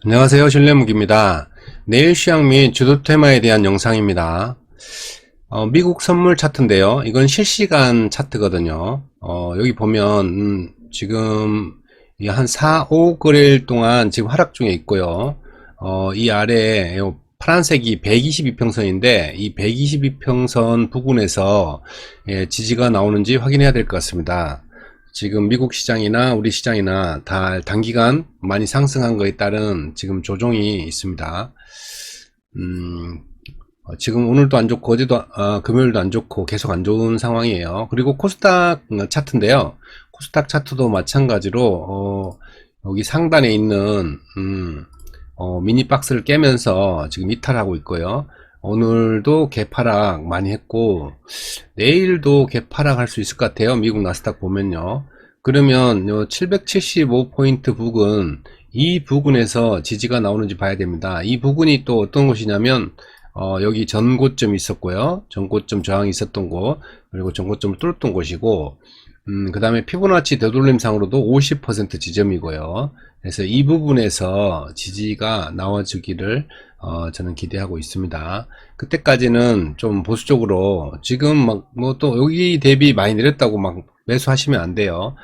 안녕하세요. 신뢰무기입니다. 내일 시황 및 주도 테마에 대한 영상입니다. 미국 선물 차트인데요. 이건 실시간 차트거든요. 여기 보면 지금 한 4, 5거래일 동안 지금 하락 중에 있고요. 이 아래에 요 파란색이 122평선인데 이 122평선 부근에서 지지가 나오는지 확인해야 될 것 같습니다. 지금 미국 시장이나 우리 시장이나 다 단기간 많이 상승한 거에 따른 지금 조정이 있습니다. 지금 오늘도 안 좋고 어제도 금요일도 안 좋고 계속 안 좋은 상황이에요. 그리고 코스닥 차트인데요. 코스닥 차트도 마찬가지로 여기 상단에 있는 미니 박스를 깨면서 지금 이탈하고 있고요. 오늘도 개파락 많이 했고 내일도 개파락 할 수 있을 것 같아요. 미국 나스닥 보면요. 그러면 요 775포인트 부근, 이 부근에서 지지가 나오는지 봐야 됩니다. 이 부근이 또 어떤 곳이냐면 여기 전고점이 있었고요. 전고점 저항이 있었던 곳, 그리고 전고점을 뚫었던 곳이고, 그 다음에 피보나치 되돌림상으로도 50% 지점이고요. 그래서 이 부분에서 지지가 나와주기를 저는 기대하고 있습니다. 그때까지는 좀 보수적으로 지금 막 뭐 또 여기 대비 많이 내렸다고 막 매수하시면 안 돼요.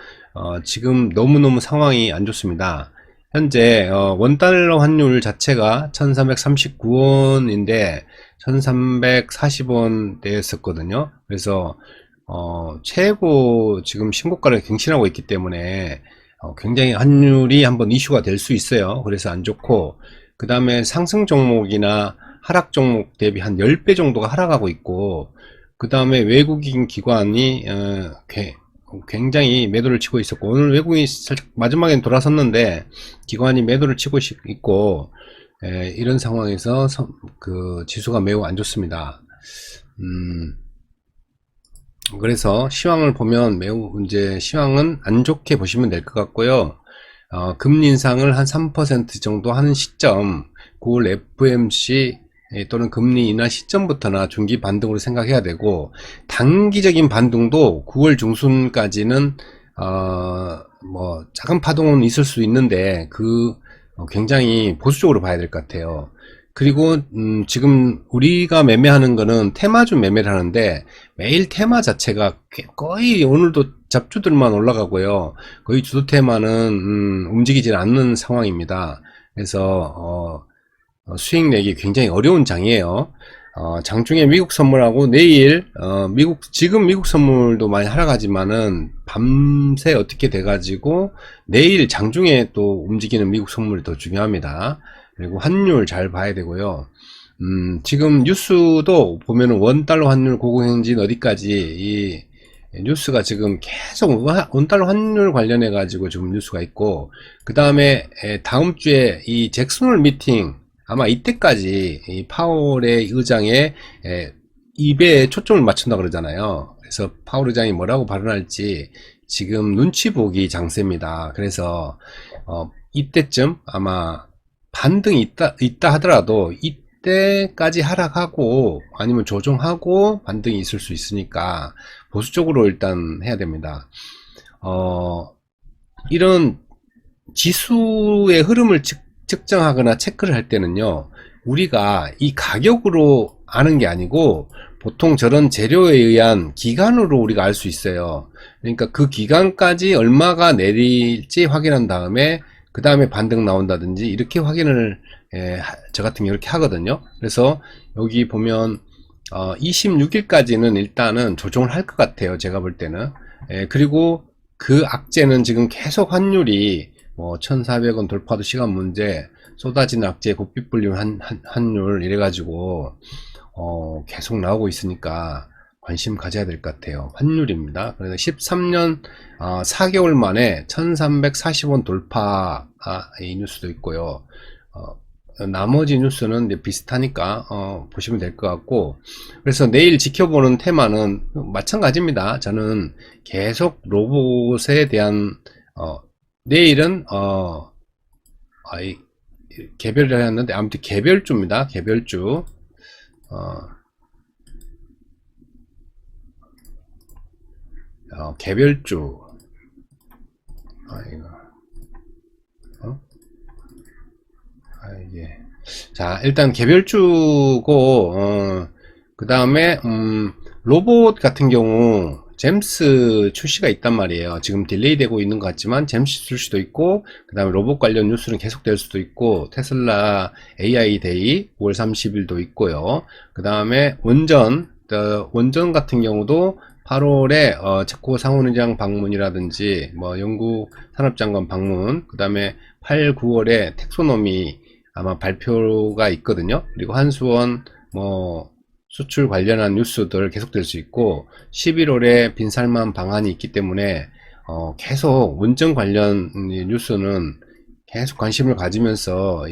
지금 너무너무 상황이 안 좋습니다. 현재 원달러 환율 자체가 1339원인데 1340원대였었거든요. 그래서 최고 지금 신고가를 갱신하고 있기 때문에 굉장히 환율이 한번 이슈가 될 수 있어요. 그래서 안 좋고, 그 다음에 상승 종목이나 하락 종목 대비 한 10배 정도가 하락하고 있고, 그 다음에 외국인 기관이 굉장히 매도를 치고 있었고, 오늘 외국인이 살짝 마지막엔 돌아섰는데 기관이 매도를 치고 있고, 이런 상황에서 그 지수가 매우 안 좋습니다. 그래서 시황을 보면 매우 이제 시황은 안 좋게 보시면 될 것 같고요. 금리 인상을 한 3% 정도 하는 시점, 9월 FOMC 또는 금리 인하 시점부터나 중기 반등으로 생각해야 되고, 단기적인 반등도 9월 중순까지는 뭐 작은 파동은 있을 수 있는데 굉장히 보수적으로 봐야 될 것 같아요. 그리고 지금 우리가 매매하는 거는 테마주 매매를 하는데 매일 테마 자체가 거의 오늘도 잡주들만 올라가고요. 거의 주도 테마는 움직이지 않는 상황입니다. 그래서 수익 내기 굉장히 어려운 장이에요. 장중에 미국 선물하고 내일 지금 미국 선물도 많이 하락하지만은 밤새 어떻게 돼가지고 내일 장중에 또 움직이는 미국 선물이 더 중요합니다. 그리고 환율 잘 봐야 되고요. 지금 뉴스도 보면은 원달러 환율 고공행진 어디까지 이 뉴스가 지금 계속 원달러 환율 관련해 가지고 지금 뉴스가 있고, 그 다음에 다음 주에 이 잭슨홀 미팅, 아마 이때까지 이 파월의 의장의 입에 초점을 맞춘다 그러잖아요. 그래서 파월 의장이 뭐라고 발언할지 지금 눈치 보기 장세입니다. 그래서 이때쯤 아마 반등이 있다 하더라도 이때까지 하락하고 아니면 조정하고 반등이 있을 수 있으니까 보수적으로 일단 해야 됩니다. 이런 지수의 흐름을 측정하거나 체크를 할 때는요, 우리가 이 가격으로 아는 게 아니고 보통 저런 재료에 의한 기간으로 우리가 알 수 있어요. 그러니까 그 기간까지 얼마가 내릴지 확인한 다음에 그 다음에 반등 나온다든지 이렇게 확인을 저 같은 경우 이렇게 하거든요. 그래서 여기 보면 26일까지는 일단은 조정을 할 것 같아요. 제가 볼 때는. 그리고 그 악재는 지금 계속 환율이 뭐 1,400원 돌파도 시간 문제, 쏟아지는 악재, 고삐 불림 환율 이래가지고 계속 나오고 있으니까 관심 가져야 될 것 같아요. 환율입니다. 그래서 13년 4개월 만에 1340원 돌파 이 뉴스도 있고요. 나머지 뉴스는 이제 비슷하니까 보시면 될 것 같고, 그래서 내일 지켜보는 테마는 마찬가지입니다. 저는 계속 로봇에 대한 내일은 개별을 했는데 아무튼 개별주입니다. 개별주. 개별주. 이거 자, 일단 개별주고, 그 다음에, 로봇 같은 경우, 잼스 출시가 있단 말이에요. 지금 딜레이 되고 있는 것 같지만, 잼스 출시도 있고, 그 다음에 로봇 관련 뉴스는 계속될 수도 있고, 테슬라 AI 데이 5월 30일도 있고요. 그 다음에 원전 같은 경우도 8월에 체코 상원의장 방문이라든지 뭐 영국 산업장관 방문, 그 다음에 8, 9월에 텍소노미 아마 발표가 있거든요. 그리고 한수원 뭐 수출 관련한 뉴스들 계속될 수 있고, 11월에 빈살만 방안이 있기 때문에 계속 원전 관련 뉴스는 계속 관심을 가지면서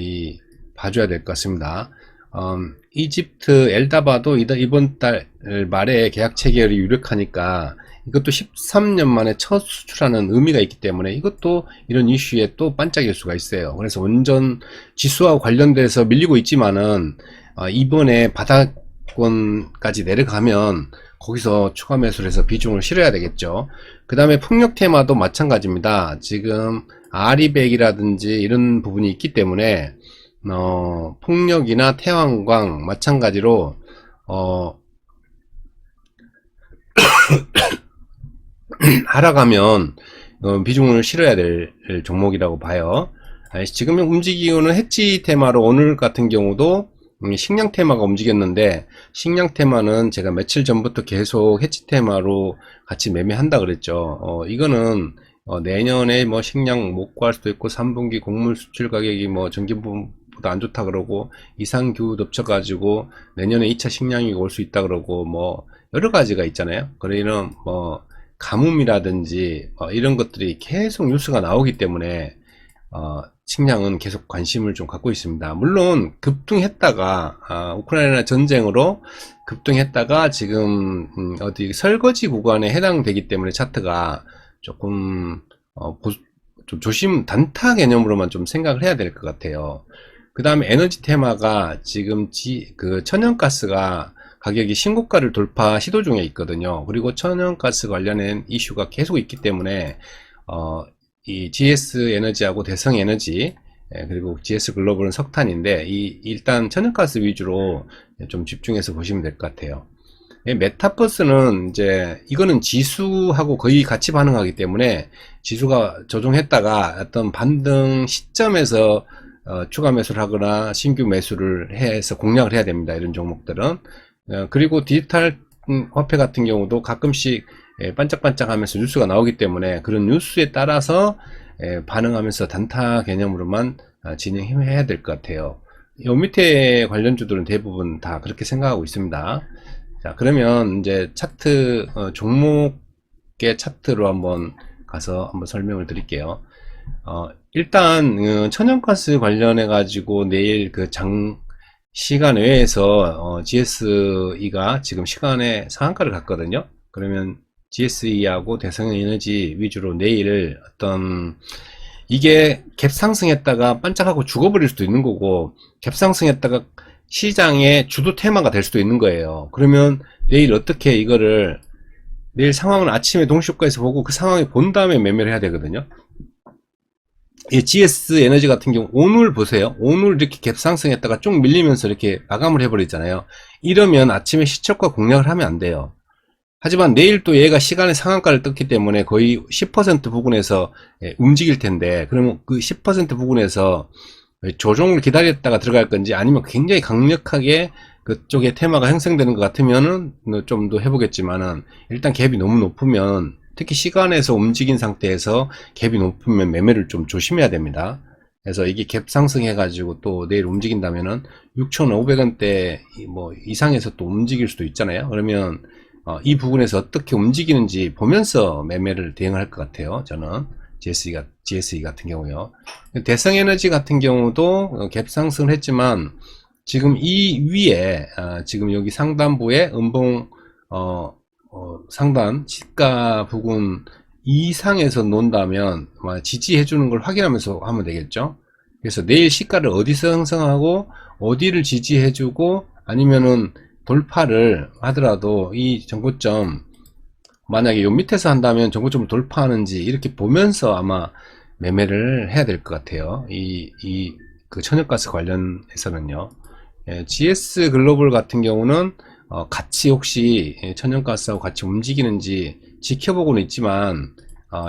봐줘야 될 것 같습니다. 이집트 엘다바도 이번 달 말에 계약 체결이 유력하니까 이것도 13년 만에 첫 수출하는 의미가 있기 때문에 이것도 이런 이슈에 또 반짝일 수가 있어요. 그래서 원전 지수와 관련돼서 밀리고 있지만은 이번에 바닥권까지 내려가면 거기서 추가 매수를 해서 비중을 실어야 되겠죠. 그 다음에 풍력 테마도 마찬가지입니다. 지금 아리백이라든지 이런 부분이 있기 때문에 풍력이나 태양광 마찬가지로 하락하면 비중을 실어야 될 종목이라고 봐요. 지금 움직이는 해치 테마로 오늘 같은 경우도 식량 테마가 움직였는데, 식량 테마는 제가 며칠 전부터 계속 해치 테마로 같이 매매한다 그랬죠. 이거는 내년에 뭐 식량 못 구할 수도 있고, 3분기 곡물 수출 가격이 뭐 전기보다 안 좋다 그러고, 이상기후 덮쳐가지고 내년에 2차 식량이 올 수 있다 그러고, 뭐 여러 가지가 있잖아요. 그러면 뭐 가뭄이라든지 이런 것들이 계속 뉴스가 나오기 때문에 식량은 계속 관심을 좀 갖고 있습니다. 물론 급등했다가 우크라이나 전쟁으로 급등했다가 지금 어디 설거지 구간에 해당되기 때문에 차트가 조금 좀 단타 개념으로만 좀 생각을 해야 될 것 같아요. 그 다음에 에너지 테마가 지금 그 천연가스가 가격이 신고가를 돌파 시도 중에 있거든요. 그리고 천연가스 관련된 이슈가 계속 있기 때문에 이 GS 에너지하고 대성 에너지, 그리고 GS 글로벌은 석탄인데, 일단 천연가스 위주로 좀 집중해서 보시면 될 것 같아요. 메타버스는 이제 이거는 지수하고 거의 같이 반응하기 때문에 지수가 조정했다가 어떤 반등 시점에서 추가 매수를 하거나 신규 매수를 해서 공략을 해야 됩니다. 이런 종목들은. 그리고 디지털 화폐 같은 경우도 가끔씩 반짝반짝 하면서 뉴스가 나오기 때문에 그런 뉴스에 따라서 반응하면서 단타 개념으로만 진행해야 될 것 같아요. 요 밑에 관련주들은 대부분 다 그렇게 생각하고 있습니다. 자, 그러면 이제 차트, 종목의 차트로 한번 가서 한번 설명을 드릴게요. 일단 천연가스 관련해 가지고 내일 그 시간 외에서 GSE가 지금 시간에 상한가를 갔거든요. 그러면 GSE하고 대성에너지 위주로 내일 이게 갭 상승했다가 반짝하고 죽어버릴 수도 있는 거고, 갭 상승했다가 시장의 주도 테마가 될 수도 있는 거예요. 그러면 내일 어떻게 이거를, 내일 상황을 아침에 동시효과에서 보고 그 상황을 본 다음에 매매를 해야 되거든요. 이 GS 에너지 같은 경우 오늘 보세요. 오늘 이렇게 갭 상승했다가 쭉 밀리면서 이렇게 마감을 해버리잖아요. 이러면 아침에 시초가 공략을 하면 안 돼요. 하지만 내일 또 얘가 시간의 상한가를 떴기 때문에 거의 10% 부근에서 움직일 텐데, 그러면 그 10% 부근에서 조정을 기다렸다가 들어갈 건지, 아니면 굉장히 강력하게 그쪽에 테마가 형성되는 것 같으면은 좀 더 해보겠지만은, 일단 갭이 너무 높으면, 특히 시간에서 움직인 상태에서 갭이 높으면 매매를 좀 조심해야 됩니다. 그래서 이게 갭 상승해 가지고 또 내일 움직인다면은 6,500원대 뭐 이상에서 또 움직일 수도 있잖아요. 그러면 이 부분에서 어떻게 움직이는지 보면서 매매를 대응할 것 같아요. 저는 GSE 같은 경우요. 대성에너지 같은 경우도 갭 상승을 했지만, 지금 이 위에 지금 여기 상단부에 음봉 상단 시가 부근 이상에서 논다면 지지해 주는 걸 확인하면서 하면 되겠죠. 그래서 내일 시가를 어디서 형성하고 어디를 지지해 주고, 아니면은 돌파를 하더라도 이 정고점, 만약에 요 밑에서 한다면 정고점을 돌파하는지 이렇게 보면서 아마 매매를 해야 될 것 같아요. 그 천연가스 관련해서는요. GS 글로벌 같은 경우는 같이 혹시 천연가스하고 같이 움직이는지 지켜보고는 있지만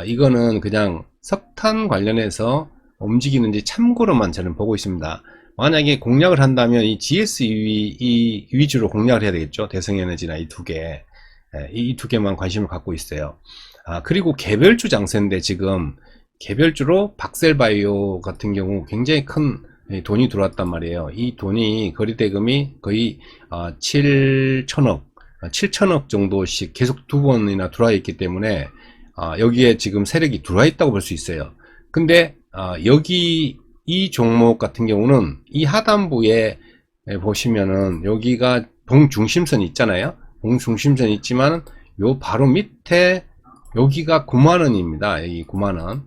이거는 그냥 석탄 관련해서 움직이는지 참고로만 저는 보고 있습니다. 만약에 공략을 한다면 이 GS 이 위주로 공략을 해야 되겠죠. 대성에너지나 이 두 개, 이 두 개만 관심을 갖고 있어요. 그리고 개별주 장세인데 지금 개별주로 박셀바이오 같은 경우 굉장히 큰 돈이 들어왔단 말이에요. 이 돈이 거래대금이 거의 7천억 정도씩 계속 두 번이나 들어와 있기 때문에 여기에 지금 세력이 들어와 있다고 볼 수 있어요. 근데 여기 이 종목 같은 경우는 이 하단부에 보시면은 여기가 봉중심선이 있잖아요. 봉중심선이 있지만 요 바로 밑에 여기가 9만원입니다. 여기 9만원.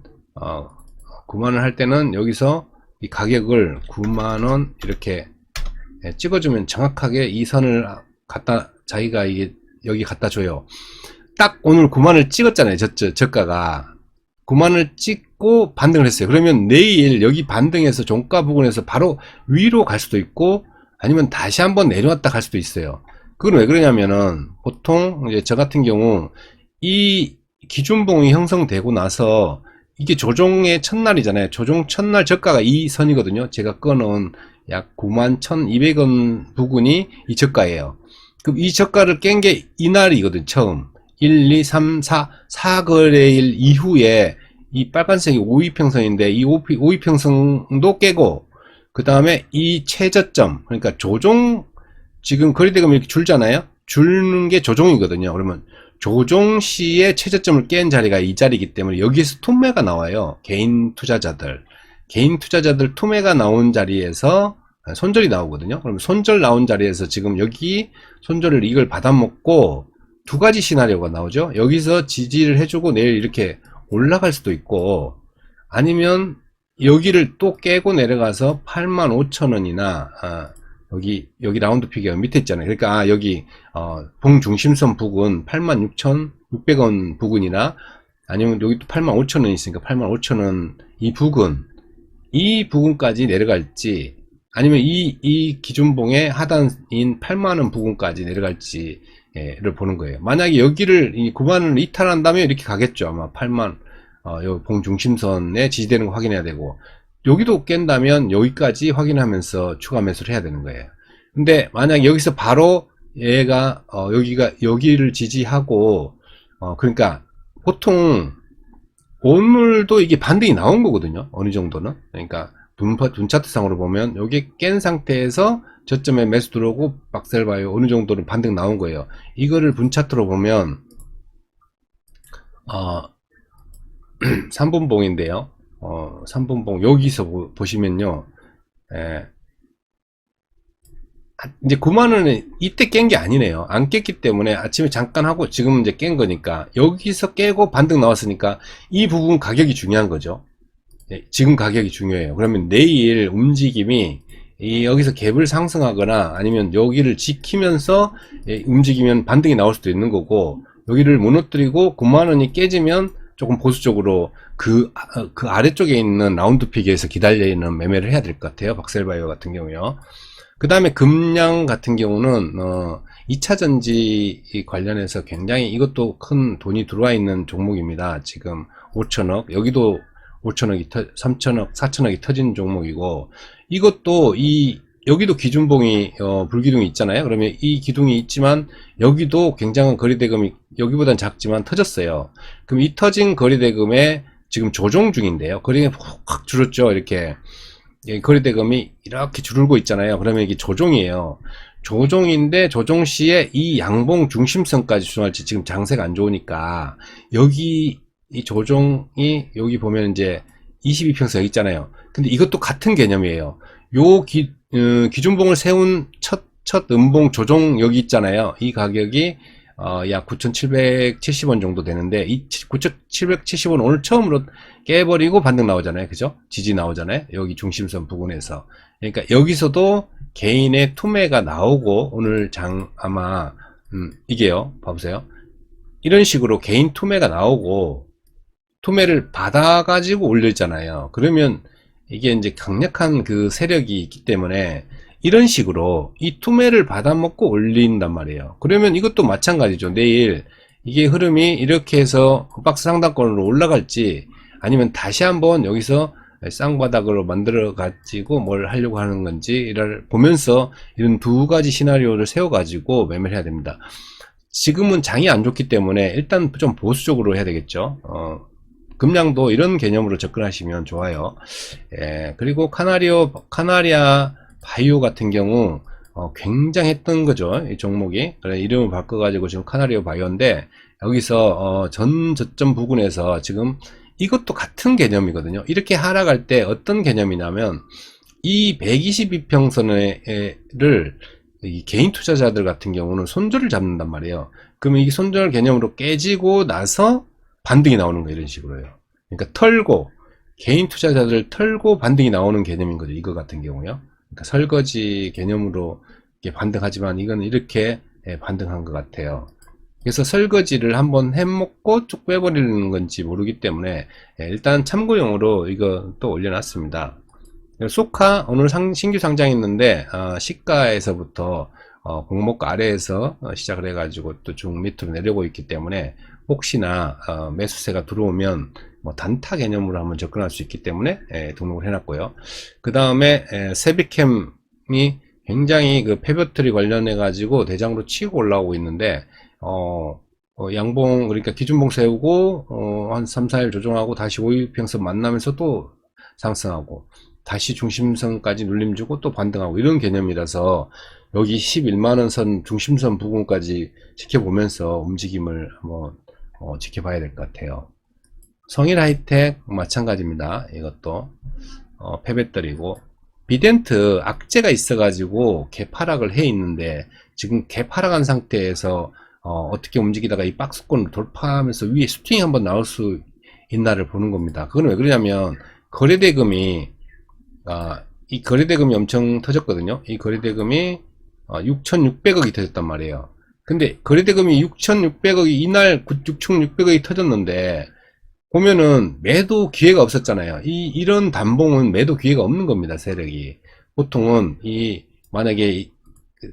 9만원 할 때는 여기서 이 가격을 9만원 이렇게 찍어주면 정확하게 이 선을 자기가 이게 여기 갖다 줘요. 딱 오늘 9만원을 찍었잖아요. 저가가 9만원을 찍고 반등을 했어요. 그러면 내일 여기 반등해서 종가 부근에서 바로 위로 갈 수도 있고 아니면 다시 한번 내려왔다 갈 수도 있어요. 그건 왜 그러냐면은 보통 이제 저 같은 경우 이 기준봉이 형성되고 나서 이게 조종의 첫날이잖아요. 조종 첫날 저가가 이 선이거든요. 제가 꺼놓은 약 91,200원 부근이 이 저가예요. 그럼 이 저가를 깬 게 이날이거든. 처음 1, 2, 3, 4거래일 이후에 이 빨간색이 5위평선인데 이 5위평선도 깨고 그 다음에 이 최저점, 그러니까 조종, 지금 거래대금 이렇게 줄잖아요. 줄는 게 조종이거든요. 그러면 조종 시에 최저점을 깬 자리가 이 자리이기 때문에 여기에서 투매가 나와요. 개인 투자자들 투매가 나온 자리에서 손절이 나오거든요. 그럼 손절 나온 자리에서 지금 여기 손절을 이걸 받아먹고 두 가지 시나리오가 나오죠. 여기서 지지를 해주고 내일 이렇게 올라갈 수도 있고 아니면 여기를 또 깨고 내려가서 85,000원이나 여기 라운드 피겨 밑에 있잖아요. 그러니까 여기 봉중심선 부근 86,600원 부근이나 아니면 여기 또 85,000원 있으니까 85,000원 이 부근까지 내려갈지 아니면 이 기준봉의 하단인 8만원 부근까지 내려갈지를 보는 거예요. 만약에 여기를 이 9만원을 이탈한다면 이렇게 가겠죠. 아마 8만 요 봉중심선에 지지되는 거 확인해야 되고 여기도 깬다면 여기까지 확인하면서 추가 매수를 해야 되는 거예요. 근데 만약 여기서 바로 얘가 여기를 지지하고 그러니까 보통 오늘도 이게 반등이 나온 거거든요. 어느 정도는. 그러니까 둔 차트상으로 보면 여기 깬 상태에서 저점에 매수 들어오고 박셀바이오 어느 정도는 반등 나온 거예요. 이거를 분 차트로 보면 3분봉인데요. 3분봉 여기서 보시면요. 이제 9만원은 이때 깬 게 아니네요. 안 깼기 때문에 아침에 잠깐 하고 지금 이제 깬 거니까 여기서 깨고 반등 나왔으니까 이 부분 가격이 중요한 거죠. 지금 가격이 중요해요. 그러면 내일 움직임이 여기서 갭을 상승하거나 아니면 여기를 지키면서 움직이면 반등이 나올 수도 있는 거고 여기를 무너뜨리고 9만원이 깨지면 조금 보수적으로 그 아래쪽에 있는 라운드 피겨에서 기다리는 매매를 해야 될 것 같아요. 박셀바이오 같은 경우요. 그 다음에 금량 같은 경우는 2차전지 관련해서 굉장히 이것도 큰 돈이 들어와 있는 종목입니다. 지금 5천억 여기도 5천억이 3천억 4천억이 터진 종목이고 이것도 여기도 기준봉이 불기둥이 있잖아요. 그러면 이 기둥이 있지만 여기도 굉장한 거래대금이 여기보단 작지만 터졌어요. 그럼 이 터진 거래대금에 지금 조정 중인데요. 거래가 확 줄었죠. 이렇게 거래대금이 이렇게 줄고 있잖아요. 그러면 이게 조정이에요. 조정인데 조정 시에 이 양봉 중심선까지 조정할지 지금 장세가 안 좋으니까 여기 이 조정이 여기 보면 이제 22평선 여기 있잖아요. 근데 이것도 같은 개념이에요. 요 기준봉을 세운 첫 음봉 조정 여기 있잖아요. 이 가격이 약 9,770원 정도 되는데 이 9,770원 오늘 처음으로 깨버리고 반등 나오잖아요. 그죠? 지지 나오잖아요. 여기 중심선 부근에서. 그러니까 여기서도 개인의 투매가 나오고 오늘 아마 이게요. 봐보세요. 이런 식으로 개인 투매가 나오고 투매를 받아가지고 올렸잖아요. 그러면 이게 이제 강력한 그 세력이 있기 때문에 이런 식으로 이 투매를 받아먹고 올린단 말이에요. 그러면 이것도 마찬가지죠. 내일 이게 흐름이 이렇게 해서 박스 상단권으로 올라갈지 아니면 다시 한번 여기서 쌍바닥으로 만들어 가지고 뭘 하려고 하는 건지를 보면서 이런 두 가지 시나리오를 세워 가지고 매매를 해야 됩니다. 지금은 장이 안 좋기 때문에 일단 좀 보수적으로 해야 되겠죠. 금량도 이런 개념으로 접근하시면 좋아요. 예, 그리고 카나리아 바이오 같은 경우 굉장했던 거죠. 이 종목이. 그래, 이름을 바꿔가지고 지금 카나리아 바이오인데 여기서 전 저점 부근에서 지금 이것도 같은 개념이거든요. 이렇게 하락할 때 어떤 개념이냐면 이 122평선을 이 개인 투자자들 같은 경우는 손절을 잡는단 말이에요. 그러면 이 손절 개념으로 깨지고 나서 반등이 나오는 거 이런 식으로요. 그러니까 털고 개인 투자자들 털고 반등이 나오는 개념인 거죠. 이거 같은 경우요. 그러니까 설거지 개념으로 반등하지만 이건 이렇게 반등한 것 같아요. 그래서 설거지를 한번 해먹고 쭉 빼버리는 건지 모르기 때문에 일단 참고용으로 이거 또 올려놨습니다. 소카 오늘 신규 상장했는데 시가에서부터 공모가 아래에서 시작을 해가지고 또 쭉 밑으로 내려오고 있기 때문에 혹시나 매수세가 들어오면 뭐 단타 개념으로 한번 접근할 수 있기 때문에 등록을 해놨고요. 그 다음에 세비캠이 굉장히 그 페벼트리 관련해 가지고 대장으로 치고 올라오고 있는데 양봉 그러니까 기준봉 세우고 한 3, 4일 조정하고 다시 5일평선 만나면서 또 상승하고 다시 중심선까지 눌림 주고 또 반등하고 이런 개념이라서 여기 11만원 선 중심선 부분까지 지켜보면서 움직임을 한번 지켜봐야 될 것 같아요. 성일하이텍 마찬가지입니다. 이것도 페배떨이고 비덴트 악재가 있어 가지고 개파락을 해 있는데 지금 개파락한 상태에서 어떻게 움직이다가 이 박스권을 돌파하면서 위에 슈팅이 한번 나올 수 있나를 보는 겁니다. 그건 왜 그러냐면 거래대금이 이 거래대금이 엄청 터졌거든요. 이 거래대금이 6,600억이 터졌단 말이에요. 근데 거래대금이 6,600억이 이날 6,600억이 터졌는데 보면은 매도 기회가 없었잖아요. 이런 단봉은 매도 기회가 없는 겁니다. 세력이 보통은 만약에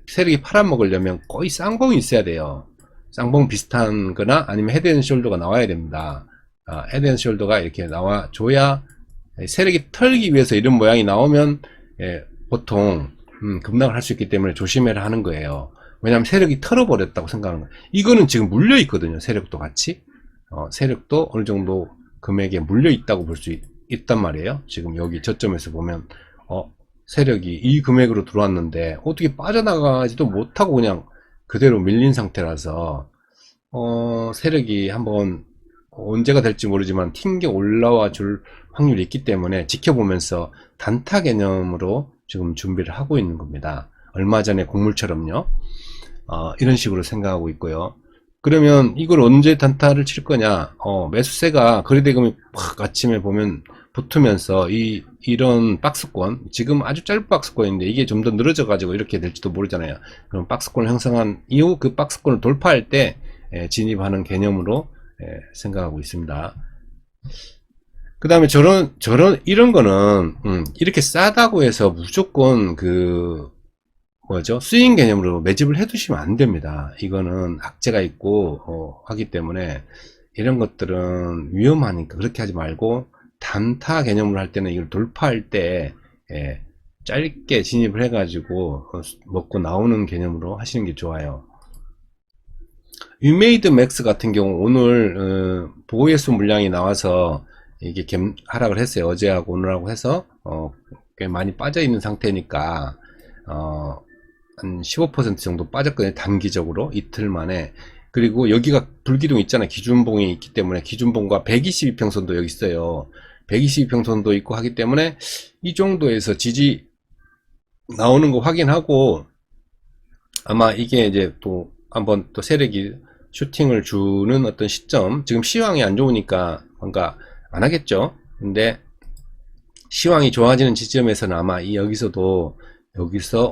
세력이 팔아먹으려면 거의 쌍봉이 있어야 돼요. 쌍봉 비슷한 거나 아니면 헤드앤숄더가 나와야 됩니다. 헤드앤숄더가 이렇게 나와줘야 세력이 털기 위해서 이런 모양이 나오면 보통 급락을 할 수 있기 때문에 조심해라 하는 거예요. 왜냐하면 세력이 털어버렸다고 생각하는 거예요. 이거는 지금 물려 있거든요. 세력도 같이 세력도 어느 정도 금액에 물려 있다고 볼 수 있단 말이에요. 지금 여기 저점에서 보면 세력이 이 금액으로 들어왔는데 어떻게 빠져나가지도 못하고 그냥 그대로 밀린 상태라서 세력이 한번 언제가 될지 모르지만 튕겨 올라와 줄 확률이 있기 때문에 지켜보면서 단타 개념으로 지금 준비를 하고 있는 겁니다. 얼마 전에 곡물처럼요. 이런 식으로 생각하고 있고요. 그러면 이걸 언제 단타를 칠 거냐? 매수세가 거래대금이 팍 아침에 보면 붙으면서 이런 박스권, 지금 아주 짧은 박스권인데 이게 좀 더 늘어져 가지고 이렇게 될지도 모르잖아요. 그럼 박스권을 형성한 이후 그 박스권을 돌파할 때 진입하는 개념으로 생각하고 있습니다. 그 다음에 이런 거는 이렇게 싸다고 해서 무조건 스윙 개념으로 매집을 해 두시면 안 됩니다. 이거는 악재가 있고 하기 때문에 이런 것들은 위험하니까 그렇게 하지 말고 단타 개념으로 할 때는 이걸 돌파할 때 짧게 진입을 해 가지고 먹고 나오는 개념으로 하시는 게 좋아요. 위메이드 맥스 같은 경우 오늘 보호예수 물량이 나와서 이게 하락을 했어요. 어제하고 오늘하고 해서 꽤 많이 빠져 있는 상태니까 한 15% 정도 빠졌거든요. 단기적으로 이틀 만에. 그리고 여기가 불기둥 있잖아요. 기준봉이 있기 때문에 기준봉과 122평선도 여기 있어요. 122평선도 있고 하기 때문에 이 정도에서 지지 나오는 거 확인하고 아마 이게 이제 또 한번 또 세력이 슈팅을 주는 어떤 시점, 지금 시황이 안 좋으니까 뭔가 안 하겠죠. 근데 시황이 좋아지는 지점에서는 아마 여기서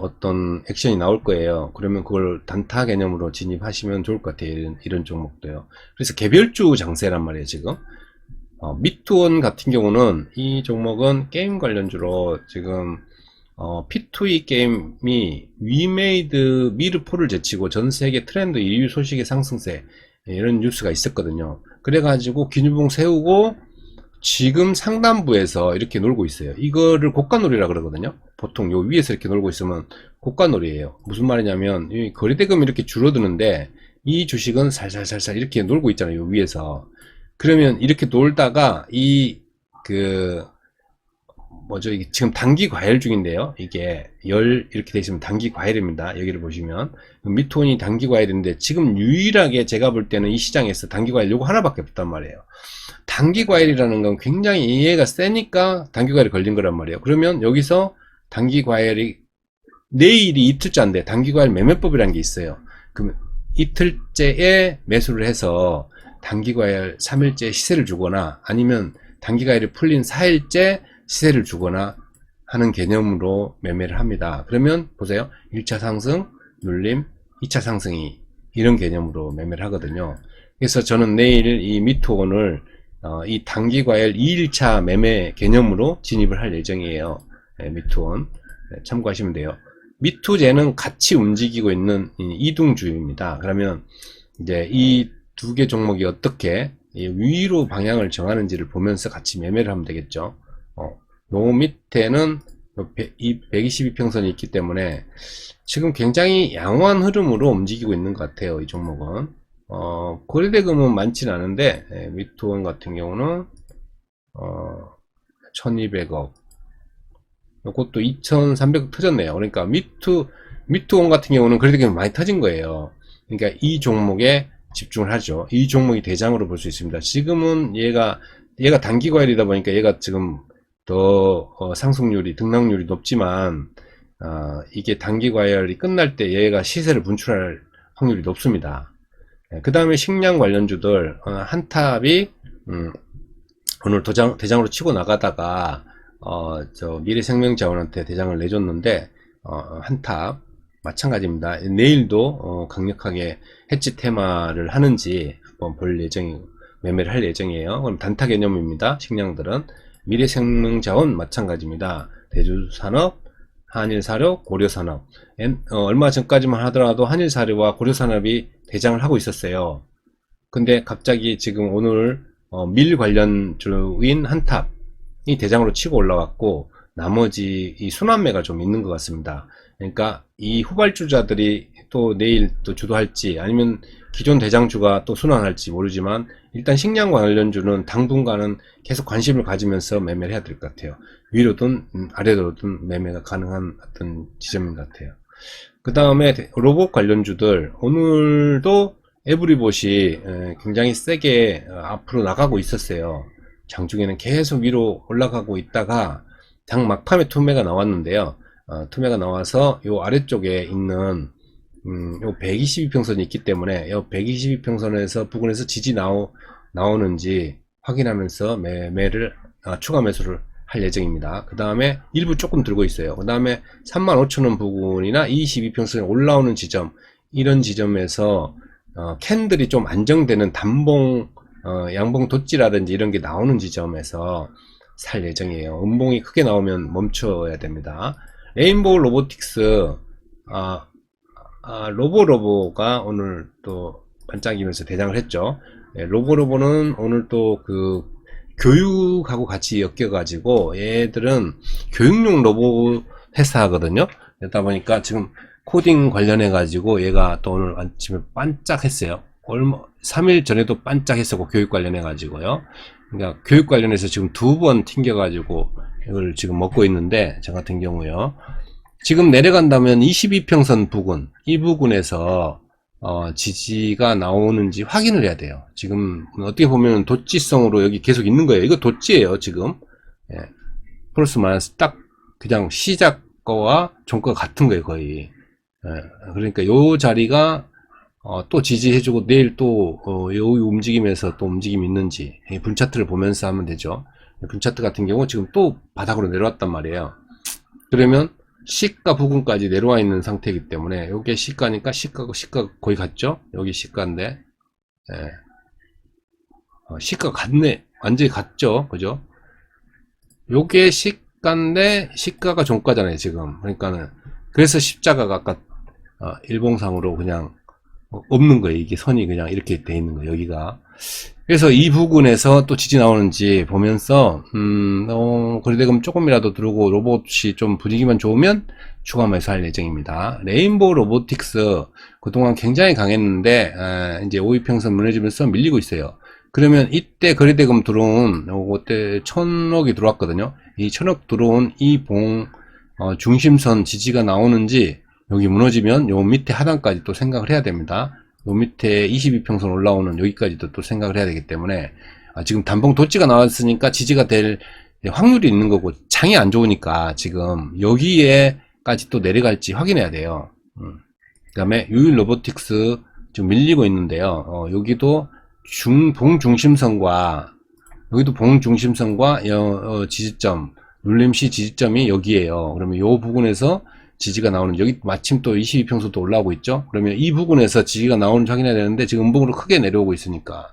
어떤 액션이 나올 거예요. 그러면 그걸 단타 개념으로 진입하시면 좋을 것 같아요. 이런 종목도요. 그래서 개별주 장세란 말이에요, 지금. 미투원 같은 경우는 이 종목은 게임 관련주로 지금 P2E 게임이 위메이드 미르4를 제치고 전세계 트렌드 1위 소식의 상승세 이런 뉴스가 있었거든요. 그래가지고 기준봉 세우고 지금 상단부에서 이렇게 놀고 있어요. 이거를 고가놀이라 그러거든요. 보통 요 위에서 이렇게 놀고 있으면 고가놀이에요. 무슨 말이냐면 이 거래대금이 이렇게 줄어드는데 이 주식은 살살살살 이렇게 놀고 있잖아요. 요 위에서. 그러면 이렇게 놀다가 뭐죠? 이게 지금 단기 과열 중인데요. 이게 이렇게 돼 있으면 단기 과열입니다. 여기를 보시면 미톤이 단기 과열인데 지금 유일하게 제가 볼 때는 이 시장에서 단기 과열 요거 하나밖에 없단 말이에요. 단기 과열이라는 건 굉장히 이해가 세니까 단기 과열이 걸린 거란 말이에요. 그러면 여기서 단기 과열이 내일이 이틀째인데 단기 과열 매매법이라는 게 있어요. 그러면 이틀째에 매수를 해서 단기 과열 3일째 시세를 주거나 아니면 단기 과열이 풀린 4일째 시세를 주거나 하는 개념으로 매매를 합니다. 그러면 보세요. 1차 상승, 눌림, 2차 상승이 이런 개념으로 매매를 하거든요. 그래서 저는 내일 이 미투온을 이 단기 과열 2일차 매매 개념으로 진입을 할 예정이에요. 미투온 참고하시면 돼요. 미투제는 같이 움직이고 있는 이둥주입니다. 그러면 이제 이 두 개 종목이 어떻게 위로 방향을 정하는지를 보면서 같이 매매를 하면 되겠죠. 요 밑에는 이 122평선이 있기 때문에 지금 굉장히 양호한 흐름으로 움직이고 있는 것 같아요. 이 종목은 거래대금은 많지는 않은데 미투원 같은 경우는 1200억 이것도 2300억 터졌네요. 그러니까 미투원 같은 경우는 거래대금이 많이 터진 거예요. 그러니까 이 종목에 집중을 하죠. 이 종목이 대장으로 볼 수 있습니다. 지금은 얘가 단기 과열이다 보니까 얘가 지금 더 상승률이 등락률이 높지만 이게 단기 과열이 끝날 때 얘가 시세를 분출할 확률이 높습니다. 그 다음에 식량 관련주들 한탑이 오늘 대장으로 치고 나가다가 저 미래생명자원한테 대장을 내줬는데 한탑 마찬가지입니다. 내일도 강력하게 해치 테마를 하는지 한번 볼 매매를 할 예정이에요. 그럼 단타 개념입니다. 식량들은 미래생명자원 마찬가지입니다. 대주산업, 한일사료, 고려산업. 얼마 전까지만 하더라도 한일사료와 고려산업이 대장을 하고 있었어요. 근데 갑자기 지금 오늘 밀 관련주인 한탑이 대장으로 치고 올라왔고 나머지 이 순환매가 좀 있는 것 같습니다. 그러니까 이 후발주자들이 또 내일 또 주도할지 아니면 기존 대장주가 또 순환할지 모르지만 일단 식량 관련주는 당분간은 계속 관심을 가지면서 매매를 해야 될 것 같아요. 위로든 아래로든 매매가 가능한 어떤 지점인 것 같아요. 그 다음에 로봇 관련주들 오늘도 에브리봇이 굉장히 세게 앞으로 나가고 있었어요. 장중에는 계속 위로 올라가고 있다가 장 막판에 투매가 나왔는데요. 투매가 나와서 요 아래쪽에 있는 요 122평선이 있기 때문에 요 122평선에서 부근에서 지지 나오는지 확인하면서 추가 매수를 할 예정입니다. 그 다음에 일부 조금 들고 있어요. 그 다음에 35,000원 부근이나 22평선에 올라오는 지점 이런 지점에서 캔들이 좀 안정되는 단봉 양봉 덧지라든지 이런 게 나오는 지점에서 살 예정이에요. 음봉이 크게 나오면 멈춰야 됩니다. 레인보우 로보틱스 로보가 오늘 또 반짝이면서 대장을 했죠. 로보는 오늘 또 그 교육하고 같이 엮여가지고 얘들은 교육용 로봇 회사거든요. 그러다 보니까 지금 코딩 관련해가지고 얘가 또 오늘 아침에 반짝했어요. 3일 전에도 반짝했었고 교육 관련해가지고요. 그러니까 교육 관련해서 지금 2번 튕겨가지고 이걸 지금 먹고 있는데 저 같은 경우요. 지금 내려간다면 22평선 부근 이 부근에서 지지가 나오는지 확인을 해야 돼요. 지금 어떻게 보면 도지성으로 여기 계속 있는 거예요. 이거 도지예요 지금. 플러스 마이너스 딱 그냥 시작 거와 종가가 같은 거예요 거의. 그러니까 요 자리가 또 지지해주고 내일 또 요 움직임에서 또 움직임이 있는지 분차트를 보면서 하면 되죠. 분차트 같은 경우 지금 또 바닥으로 내려왔단 말이에요. 그러면 시가 부근까지 내려와 있는 상태이기 때문에 요게 시가니까 시가 거의 같죠. 여기 시가인데 시가 같네. 완전히 같죠, 그죠? 요게 시가인데 시가가 종가잖아요 지금. 그러니까는 그래서 십자가가 아까 일봉상으로 그냥 없는 거예요. 이게 선이 그냥 이렇게 돼 있는 거예요 여기가. 그래서 이 부분에서 또 지지 나오는지 보면서 거래대금 조금이라도 들어오고 로봇이 좀 분위기만 좋으면 추가 매수할 예정입니다. 레인보우 로보틱스 그동안 굉장히 강했는데 이제 5일평선 무너지면서 밀리고 있어요. 그러면 이때 거래대금 들어온 요때 1000억이 들어왔거든요. 이 1000억 들어온 이 봉 중심선 지지가 나오는지 여기 무너지면 요 밑에 하단까지 또 생각을 해야 됩니다. 요 밑에 22평선 올라오는 여기까지도 또 생각을 해야 되기 때문에 지금 단봉 도치가 나왔으니까 지지가 될 확률이 있는 거고 장이 안 좋으니까 지금 여기에까지 또 내려갈지 확인해야 돼요. 그 다음에 유일 로보틱스 지금 밀리고 있는데요. 여기도 봉 중심선과 여기도 봉 중심선과 지지점 눌림시 지지점이 여기에요. 그러면 요 부분에서 지지가 나오는 여기 마침 또 22평선도 올라오고 있죠. 그러면 이 부분에서 지지가 나오는지 확인해야 되는데 지금 음봉으로 크게 내려오고 있으니까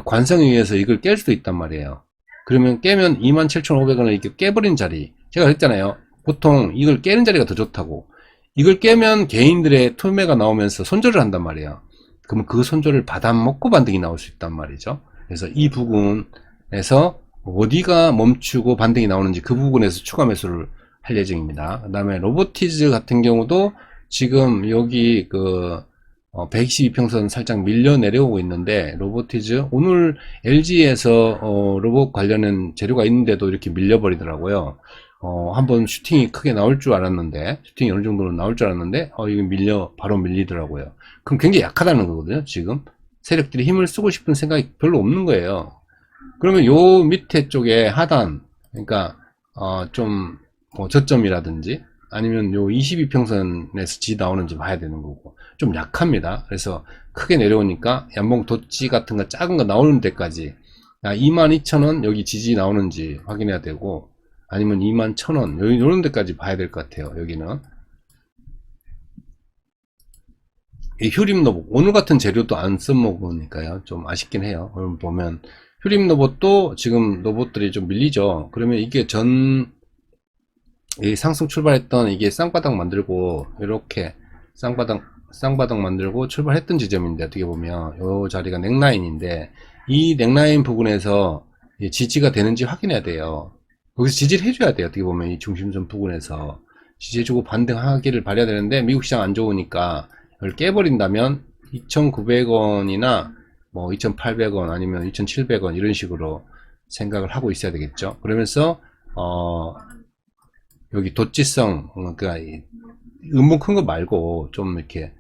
관성에 의해서 이걸 깰 수도 있단 말이에요. 그러면 깨면 27,500원을 이렇게 깨버린 자리 제가 그랬잖아요. 보통 이걸 깨는 자리가 더 좋다고. 이걸 깨면 개인들의 투매가 나오면서 손절을 한단 말이에요. 그러면 그 손절을 받아먹고 반등이 나올 수 있단 말이죠. 그래서 이 부분에서 어디가 멈추고 반등이 나오는지 그 부분에서 추가 매수를 할 예정입니다. 그 다음에 로보티즈 같은 경우도 지금 여기 122평선 살짝 밀려 내려오고 있는데 로보티즈 오늘 LG에서 로봇 관련된 재료가 있는데도 이렇게 밀려버리더라고요. 한번 슈팅이 크게 나올 줄 알았는데 슈팅이 어느 정도는 나올 줄 알았는데 이거 바로 밀리더라고요. 그럼 굉장히 약하다는 거거든요. 지금 세력들이 힘을 쓰고 싶은 생각이 별로 없는 거예요. 그러면 요 밑에 쪽에 하단 그러니까 좀 저점이라든지 아니면 요 22평선에서 지지 나오는지 봐야 되는 거고 좀 약합니다. 그래서 크게 내려오니까 연봉 도치 같은 거 작은 거 나오는 데까지 22,000원 여기 지지 나오는지 확인해야 되고 아니면 21,000원 요런 데까지 봐야 될 것 같아요. 여기는 이 휴림로봇 오늘 같은 재료도 안 써먹으니까요 좀 아쉽긴 해요. 오늘 보면 휴림로봇도 지금 로봇들이 좀 밀리죠. 그러면 이게 이 상승 출발했던 이게 쌍바닥 만들고 이렇게 쌍바닥 만들고 출발했던 지점인데 어떻게 보면 요 자리가 넥라인인데 이 넥라인 부분에서 지지가 되는지 확인해야 돼요. 여기서 지지를 해줘야 돼요. 어떻게 보면 이 중심선 부분에서 지지해주고 반등하기를 바라야 되는데 미국 시장 안 좋으니까 이걸 깨버린다면 2,900원이나 뭐 2,800원 아니면 2,700원 이런 식으로 생각을 하고 있어야 되겠죠. 그러면서 여기 도치성 그러니까 음봉 큰 거 말고 좀 이렇게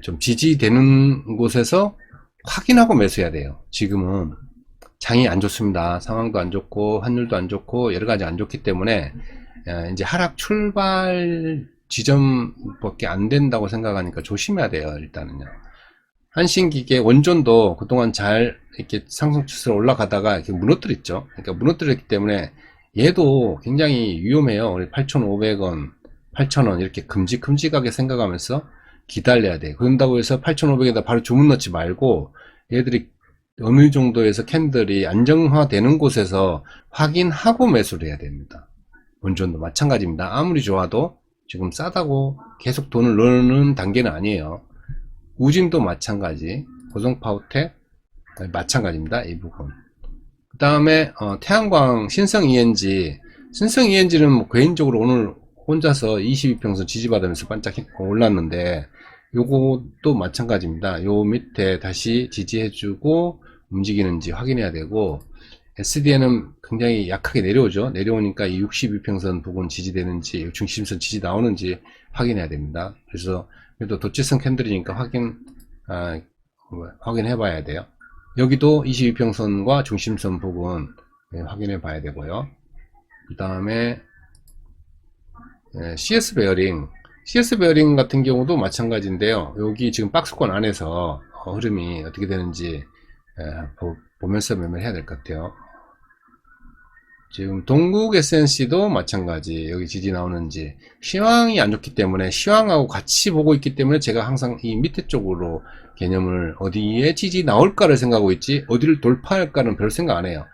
좀 지지되는 곳에서 확인하고 매수해야 돼요. 지금은 장이 안 좋습니다. 상황도 안 좋고 환율도 안 좋고 여러 가지 안 좋기 때문에 이제 하락 출발 지점밖에 안 된다고 생각하니까 조심해야 돼요. 일단은요. 한신기계 원전도 그동안 잘 이렇게 상승 추세로 올라가다가 이렇게 무너뜨렸죠. 그러니까 무너뜨렸기 때문에 얘도 굉장히 위험해요. 8,500원, 8,000원 이렇게 큼직큼직하게 생각하면서 기다려야 돼. 그런다고 해서 8,500에다 바로 주문 넣지 말고 얘들이 어느 정도에서 캔들이 안정화되는 곳에서 확인하고 매수를 해야 됩니다. 원전도 마찬가지입니다. 아무리 좋아도 지금 싸다고 계속 돈을 넣는 단계는 아니에요. 우진도 마찬가지, 고성파워텍 마찬가지입니다. 이 부분. 그 다음에 태양광 신성 ENG는 뭐 개인적으로 오늘 혼자서 22평선 지지받으면서 반짝 올랐는데 요것도 마찬가지입니다. 요 밑에 다시 지지해주고 움직이는지 확인해야 되고 SDN은 굉장히 약하게 내려오죠. 내려오니까 이 62평선 부분 지지되는지 중심선 지지 나오는지 확인해야 됩니다. 그래서 그래도 도치성 캔들이니까 확인해 봐야 돼요. 여기도 22평선과 중심선 부분 확인해 봐야 되고요. 그 다음에 CS 베어링 같은 경우도 마찬가지인데요. 여기 지금 박스권 안에서 흐름이 어떻게 되는지 보면서 매매를 해야 될 것 같아요. 지금 동국 SNC도 마찬가지 여기 지지 나오는지 시황이 안 좋기 때문에 시황하고 같이 보고 있기 때문에 제가 항상 이 밑에 쪽으로 개념을 어디에 지지 나올까를 생각하고 있지 어디를 돌파할까는 별 생각 안 해요.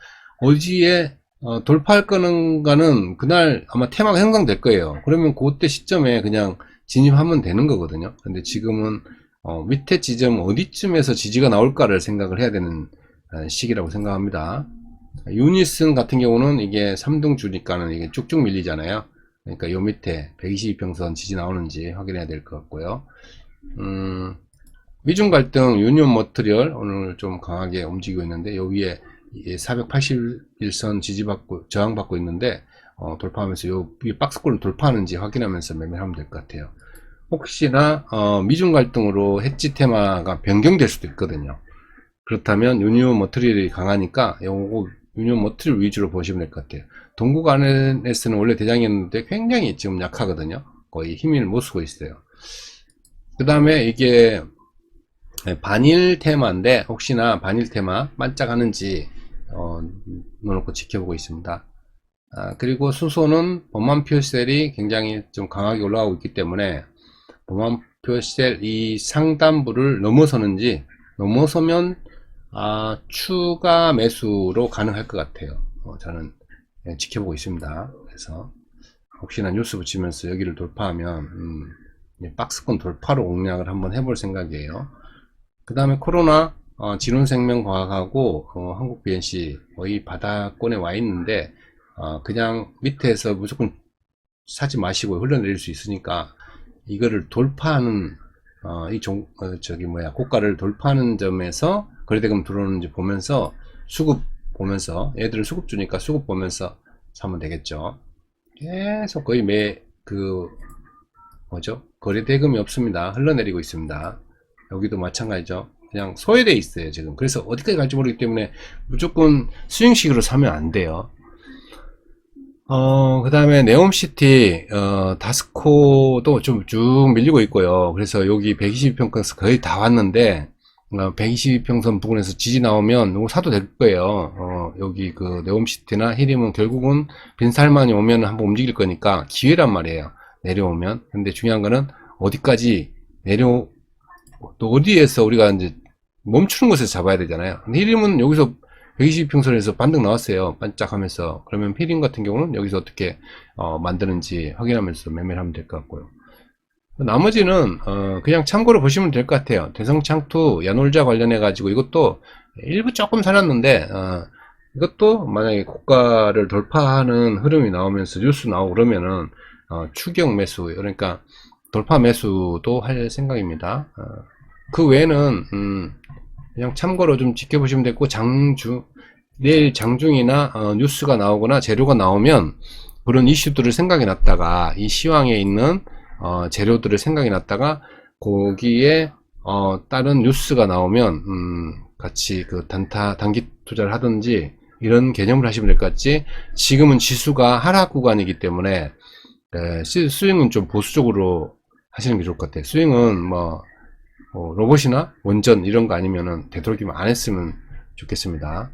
어디에 돌파할 거는가는 그날 아마 테마가 형성될 거예요. 그러면 그때 시점에 그냥 진입하면 되는 거거든요. 근데 지금은 밑에 지점 어디쯤에서 지지가 나올까를 생각을 해야 되는 시기라고 생각합니다. 유니슨 같은 경우는 이게 3등 주니까는 이게 쭉쭉 밀리잖아요. 그러니까 요 밑에 122평선 지지 나오는지 확인해야 될 것 같고요. 미중 갈등 유니온 머트리얼 오늘 좀 강하게 움직이고 있는데 요 위에 481선 지지받고 저항받고 있는데 돌파하면서 요 위에 박스권을 돌파하는지 확인하면서 매매하면 될 것 같아요. 혹시나 미중 갈등으로 해지 테마가 변경될 수도 있거든요. 그렇다면 유니온 머트리얼이 강하니까 요거 유니온 머트리얼 위주로 보시면 될 것 같아요. 동국 안에서는 원래 대장이었는데 굉장히 지금 약하거든요. 거의 힘을 못 쓰고 있어요. 그 다음에 이게 반일 테마인데 혹시나 반일 테마 반짝하는지 놓고 지켜보고 있습니다. 그리고 수소는 범한표셀이 굉장히 좀 강하게 올라가고 있기 때문에 범한표셀 이 상단부를 넘어서는지 넘어서면 추가 매수로 가능할 것 같아요. 저는 지켜보고 있습니다. 그래서 혹시나 뉴스 붙이면서 여기를 돌파하면 박스권 돌파로 공략을 한번 해볼 생각이에요. 그 다음에 코로나 진원생명과학하고 한국 BNC 거의 바닥권에 와 있는데 그냥 밑에서 무조건 사지 마시고 흘러내릴 수 있으니까 이거를 돌파하는 고가를 돌파하는 점에서 거래대금 들어오는지 보면서 수급 보면서 얘들은 수급 주니까 수급 보면서 사면 되겠죠. 계속 거의 거래대금이 없습니다. 흘러내리고 있습니다. 여기도 마찬가지죠. 그냥 소외되어 있어요 지금. 그래서 어디까지 갈지 모르기 때문에 무조건 스윙식으로 사면 안 돼요. 그 다음에 네옴시티 다스코도 좀 쭉 밀리고 있고요. 그래서 여기 122평선에서 거의 다 왔는데 122평선 부근에서 지지 나오면 이거 사도 될 거예요. 여기 그 네옴시티나 히림은 결국은 빈살만이 오면 한번 움직일 거니까 기회란 말이에요. 내려오면. 근데 중요한 거는 어디까지 또 어디에서 우리가 이제 멈추는 곳에서 잡아야 되잖아요. 근데 히림은 여기서 120평선에서 반등 나왔어요. 반짝하면서. 그러면 히림 같은 경우는 여기서 어떻게 만드는지 확인하면서 매매를 하면 될 것 같고요. 나머지는 그냥 참고로 보시면 될 것 같아요. 대성창투 야놀자 관련해 가지고 이것도 일부 조금 살았는데 이것도 만약에 고가를 돌파하는 흐름이 나오면서 뉴스 나오고 그러면은 추격 매수, 그러니까 돌파 매수도 할 생각입니다. 그 외에는 그냥 참고로 좀 지켜보시면 되고, 내일 장중이나 뉴스가 나오거나 재료가 나오면 그런 이슈들을 생각해 놨다가 이 시황에 있는 재료들을 생각해 놨다가 거기에 다른 뉴스가 나오면 같이 그 단기 투자를 하든지 이런 개념을 하시면 될 것 같지. 지금은 지수가 하락 구간이기 때문에 스윙은 좀 보수적으로 하시는 게 좋을 것 같아요. 스윙은 로봇이나 원전 이런 거 아니면은 되도록이면 안 했으면 좋겠습니다.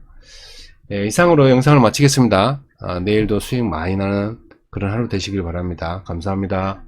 네, 이상으로 영상을 마치겠습니다. 내일도 수익 많이 나는 그런 하루 되시길 바랍니다. 감사합니다.